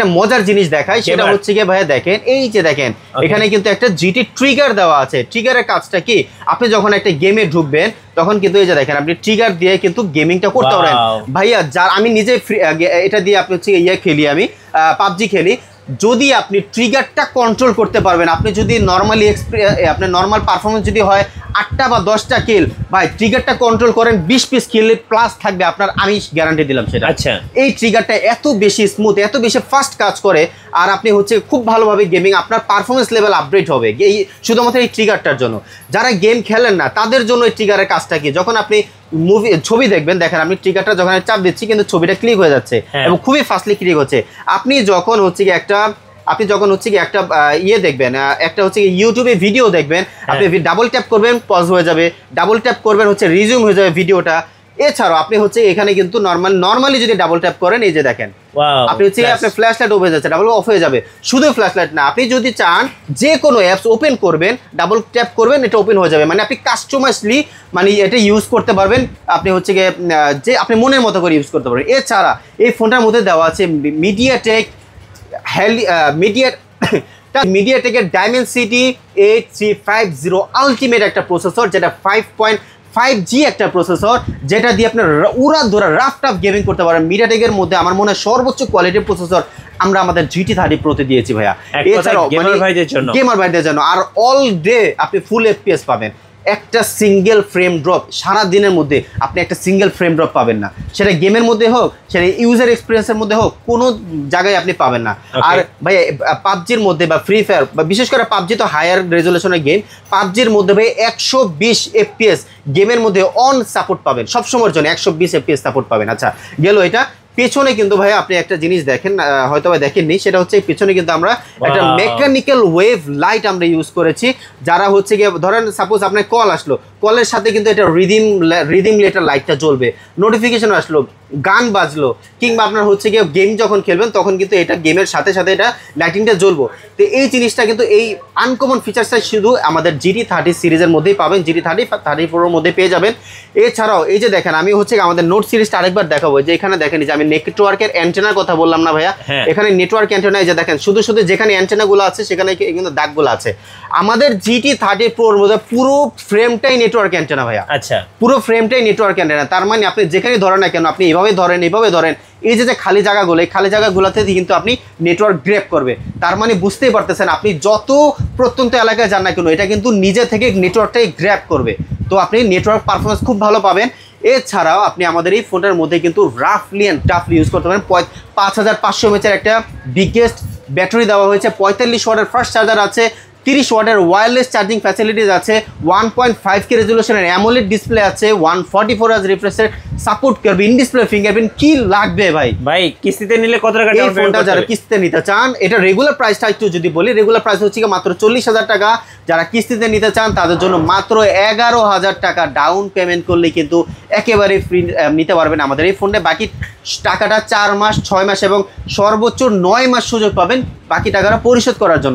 একটা মজার জিনিস দেখাই, সেটা হচ্ছে গিয়ে ভাইয়া দেখেন, এই যে দেখেন এখানে কিন্তু একটা জিটি ট্রিগার দেওয়া আছে। ট্রিগারের কাজটা কি, আপনি যখন একটা গেমে ঢুকবেন তখন কিন্তু এই যে দেখেন আপনি ট্রিগার দিয়ে কিন্তু গেমিংটা করতে পারেন ভাইয়া। যার আমি নিজে এটা দিয়ে আপনি হচ্ছে খেলি, আমি পাবজি খেলি। যদি আপনি ট্রিগারটা কন্ট্রোল করতে পারবেন, আপনি যদি নর্মালি আপনার নর্মাল পারফরমেন্স যদি হয় 8টা বা 10টা কিল, ভাই ট্রিগারটা কন্ট্রোল করেন 20 পিস কিল প্লাস থাকবে আপনার, আমি গ্যারান্টি দিলাম সেটা। আচ্ছা, এই ট্রিগারটা এত বেশি স্মুথ, এত বেশি ফাস্ট কাজ করে, আর আপনি হচ্ছে খুব ভালোভাবে গেমিং, আপনার পারফরমেন্স লেভেল আপডেট হবে এই শুধুমাত্র এই ট্রিগারটার জন্য। যারা গেম খেলেন না তাদের জন্য এই ট্রিগারের কাজটা কি, যখন আপনি ছবি দেখবেন, দেখেন আমি ট্রিগারটা যখন চাপ দিচ্ছি কিন্তু ছবিটা ক্লিক হয়ে যাচ্ছে এবং খুবই ফাস্টলি ক্লিক হচ্ছে। আপনি যখন হচ্ছে কি একটা দেখবেন, একটা হচ্ছে ইউটিউবে ভিডিও দেখবেন, আপনি ডাবল ট্যাপ করবেন পজ হয়ে যাবে, ডাবল ট্যাপ করবেন হচ্ছে রিজিউম হয়ে যাবে ভিডিওটা। এছাড়াও আপনি হচ্ছে এখানে কিন্তু নর্মালি যদি ডাবল ট্যাপ করেন, এই যে দেখেন আপনি হচ্ছে আপনার ফ্ল্যাশ লাইট ওপেন হয়ে যাচ্ছে, ডাবল অফ হয়ে যাবে। শুধু ফ্ল্যাশ লাইট না, আপনি যদি চান যে কোনো অ্যাপস ওপেন করবেন, ডাবল ট্যাপ করবেন, এটা ওপেন হয়ে যাবে। মানে আপনি কাস্টমাইজলি মানে এটা ইউজ করতে পারবেন, আপনি হচ্ছে গিয়ে যে আপনি মনের মতো করে ইউজ করতে পারবেন। এছাড়া এই ফোনটার মধ্যে দেওয়া আছে মিডিয়াটেকের ডাইমেনসিটি 8350 আলটিমেট একটা প্রসেসর, যেটা 5.5G একটা প্রসেসর, যেটা দিয়ে আপনার উড়াধুরা রাফ টাফ গেমিং করতে পারেন। মিডিয়াটেকের মধ্যে আমার মনে হয় সর্বোচ্চ কোয়ালিটির প্রসেসর আমরা আমাদের GT30 Proতে দিয়েছি ভাইয়া। এছাড়াও গেমার ভাইদের জন্য আর অল ডে আপনি ফুল FPS পাবেন। একটা সিঙ্গেল ফ্রেম ড্রপ সারা দিনের মধ্যে আপনি একটা সিঙ্গেল ফ্রেম ড্রপ পাবেন না, সেটা গেমের মধ্যে হোক, সেটা ইউজার এক্সপিরিয়েন্সের মধ্যে হোক, কোনো জায়গায় আপনি পাবেন না। আর ভাই পাবজির মধ্যে বা ফ্রি ফায়ার বা বিশেষ করে পাবজি তো হায়ার রেজুলেশনের গেম, পাবজির মধ্যে ভাই 120 FPS গেমের মধ্যে অন সাপোর্ট পাবেন, সবসময়ের জন্য 120 FPS সাপোর্ট পাবেন। আচ্ছা গেল এটা। পেছনে কিন্তু ভাই আপনি একটা জিনিস দেখেন, হয়তো বা দেখেননি, সেটা হচ্ছে পেছনে কিন্তু আমরা একটা মেকানিক্যাল ওয়েভ লাইট আমরা ইউজ করেছি। যারা হচ্ছে গিয়ে ধরেন সাপোজ আপনার কল আসলো, কলের সাথে কিন্তু এটা রিদিম লেটার লাইটটা জ্বলবে, নোটিফিকেশন আসলো, গান বাজলো, কিংবা আপনার হচ্ছে গিয়ে গেম যখন খেলবেন তখন কিন্তু এটা গেমের সাথে সাথে এটা লাইটিংটা জ্বলবো। তো এই জিনিসটা কিন্তু এই আনকমন ফিচার্সটা শুধু আমাদের GT30 সিরিজের মধ্যেই পাবেন, GT30 30 Pro এর মধ্যে পেয়ে যাবেন। এছাড়াও এই যে দেখেন আমি হচ্ছে আমাদের নোট সিরিজটা আরেকবার দেখাবো, যে এখানে দেখেন যে আমি নেটওয়ার্কের অ্যান্টেনার কথা বললাম না ভাইয়া, এখানে নেটওয়ার্ক অ্যান্টেনা, এই যে দেখেন শুধু যেখানে অ্যান্টেনাগুলো আছে সেখানে কিন্তু দাগগুলো আছে। আমাদের GT30 Pro এর মধ্যে পুরো ফ্রেমটাই নেটওয়ার্ক অ্যান্টেনা ভাইয়া। আচ্ছা, পুরো ফ্রেমটাই নেটওয়ার্ক অ্যান্টেনা। তার মানে আপনি যেখানে ধরেন না কেন, আপনি এভাবে ধরেন, এই যে খালি জায়গাগুলো, এই খালি জায়গাগুলোতে কিন্তু আপনি নেটওয়ার্ক গ্র্যাব করবে। তার মানে বুঝতেই পারতেছেন, আপনি যত প্রত্যন্ত এলাকায় যান না কেন, এটা কিন্তু নিজে থেকে নেটওয়ার্কটাই গ্র্যাব করবে। তো আপনি নেটওয়ার্ক পারফরমেন্স খুব ভালো পাবেন। এছাড়াও আপনি আমাদের এই ফোনটার মধ্যে কিন্তু রাফলি অ্যান্ড টাফলি ইউজ করতে পারেন। 5500 mAh একটা বিগেস্ট ব্যাটারি দেওয়া হয়েছে, 45 ওয়াটের ফাস্ট চার্জার আছে, 30 ওয়াটের ওয়্যারলেস চার্জিং ফ্যাসিলিটিস আছে, 1.5K রেজুলেশনের অ্যামোলেড ডিসপ্লে আছে, 144 Hz রিফ্রেশ রেট সাপোর্ট করবে, ইন ডিসপ্লে ফিঙ্গারপ্রিন্ট। কি লাগবে ভাই কিস্তিতে নিলে কত টাকা? এই ফোনটা যারা কিস্তিতে নিতে চান, এটা রেগুলার প্রাইসটা একটু যদি বলি, রেগুলার প্রাইস হচ্ছে মাত্র 40,000 টাকা। যারা কিস্তিতে নিতে চান তাদের জন্য মাত্র 11,000 টাকা ডাউন পেমেন্ট করলে কিন্তু একেবারে ফ্রি নিতে পারবেন আমাদের এই ফোনটা। বাকি টাকাটা 4 মাস, 6 মাস এবং সর্বোচ্চ 9 মাস সুযোগ পাবেন বাকি টাকাটা পরিশোধ করার জন্য।